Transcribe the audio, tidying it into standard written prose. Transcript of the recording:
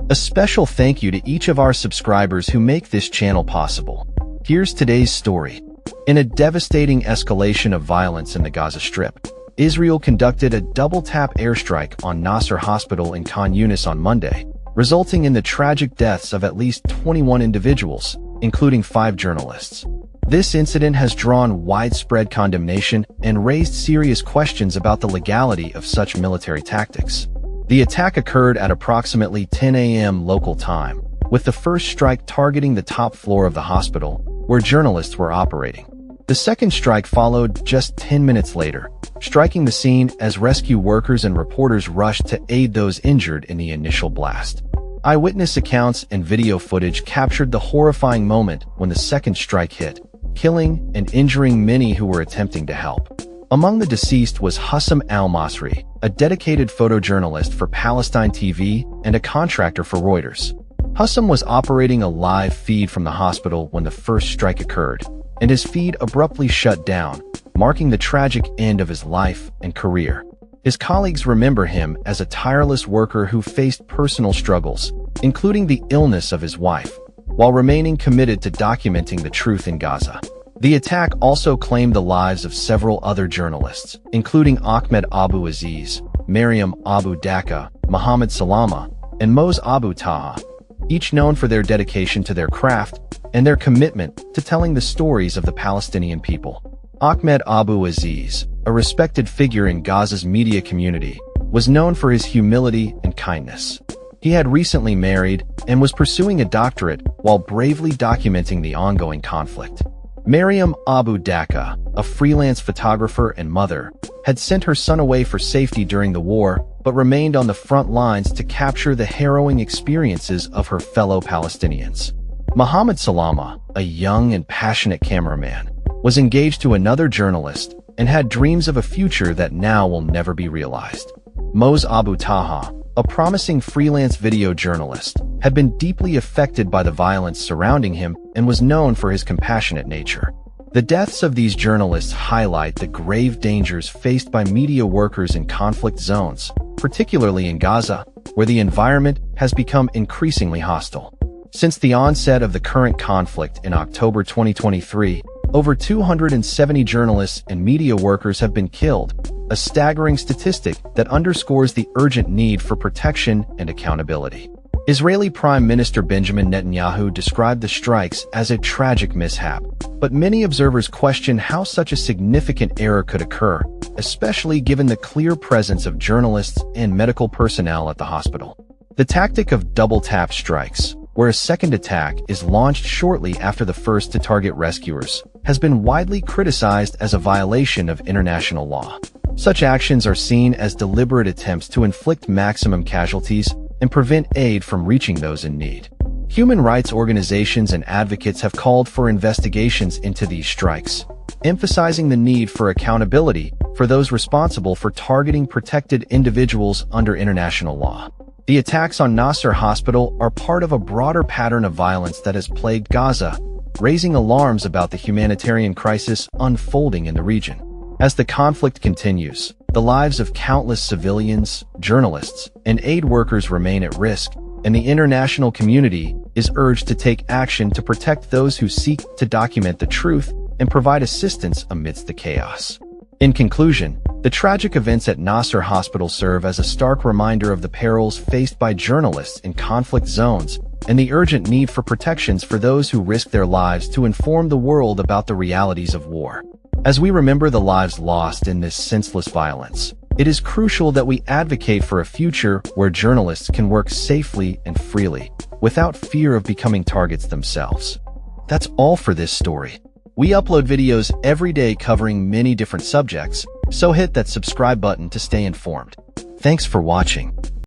A special thank you to each of our subscribers who make this channel possible. Here's today's story. In a devastating escalation of violence in the Gaza Strip, Israel conducted a double-tap airstrike on Nasser Hospital in Khan Younis on Monday, resulting in the tragic deaths of at least 21 individuals, including 5 journalists. This incident has drawn widespread condemnation and raised serious questions about the legality of such military tactics. The attack occurred at approximately 10 a.m. local time, with the first strike targeting the top floor of the hospital, where journalists were operating. The second strike followed just 10 minutes later, striking the scene as rescue workers and reporters rushed to aid those injured in the initial blast. Eyewitness accounts and video footage captured the horrifying moment when the second strike hit, killing and injuring many who were attempting to help. Among the deceased was Hussam al-Masri, a dedicated photojournalist for Palestine TV and a contractor for Reuters. Hussam was operating a live feed from the hospital when the first strike occurred, and his feed abruptly shut down, marking the tragic end of his life and career. His colleagues remember him as a tireless worker who faced personal struggles, including the illness of his wife, while remaining committed to documenting the truth in Gaza. The attack also claimed the lives of several other journalists, including Ahmed Abu Aziz, Maryam Abu Daqqa, Mohammed Salama, and Moz Abu Taha, each known for their dedication to their craft and their commitment to telling the stories of the Palestinian people. Ahmed Abu Aziz, a respected figure in Gaza's media community, was known for his humility and kindness. He had recently married and was pursuing a doctorate while bravely documenting the ongoing conflict. Maryam Abu Daqqa, a freelance photographer and mother, had sent her son away for safety during the war, but remained on the front lines to capture the harrowing experiences of her fellow Palestinians. Mohammed Salama, a young and passionate cameraman, was engaged to another journalist and had dreams of a future that now will never be realized. Moz Abu Taha, a promising freelance video journalist, had been deeply affected by the violence surrounding him and was known for his compassionate nature. The deaths of these journalists highlight the grave dangers faced by media workers in conflict zones, particularly in Gaza, where the environment has become increasingly hostile. Since the onset of the current conflict in October 2023, over 270 journalists and media workers have been killed, a staggering statistic that underscores the urgent need for protection and accountability. Israeli Prime Minister Benjamin Netanyahu described the strikes as a tragic mishap, but many observers question how such a significant error could occur, especially given the clear presence of journalists and medical personnel at the hospital. The tactic of double-tap strikes, where a second attack is launched shortly after the first to target rescuers, has been widely criticized as a violation of international law. Such actions are seen as deliberate attempts to inflict maximum casualties and prevent aid from reaching those in need. Human rights organizations and advocates have called for investigations into these strikes, emphasizing the need for accountability for those responsible for targeting protected individuals under international law. The attacks on Nasser Hospital are part of a broader pattern of violence that has plagued Gaza, raising alarms about the humanitarian crisis unfolding in the region. As the conflict continues, the lives of countless civilians, journalists, and aid workers remain at risk, and the international community is urged to take action to protect those who seek to document the truth and provide assistance amidst the chaos. In conclusion, the tragic events at Nasser Hospital serve as a stark reminder of the perils faced by journalists in conflict zones and the urgent need for protections for those who risk their lives to inform the world about the realities of war. As we remember the lives lost in this senseless violence, it is crucial that we advocate for a future where journalists can work safely and freely, without fear of becoming targets themselves. That's all for this story. We upload videos every day covering many different subjects, so hit that subscribe button to stay informed. Thanks for watching.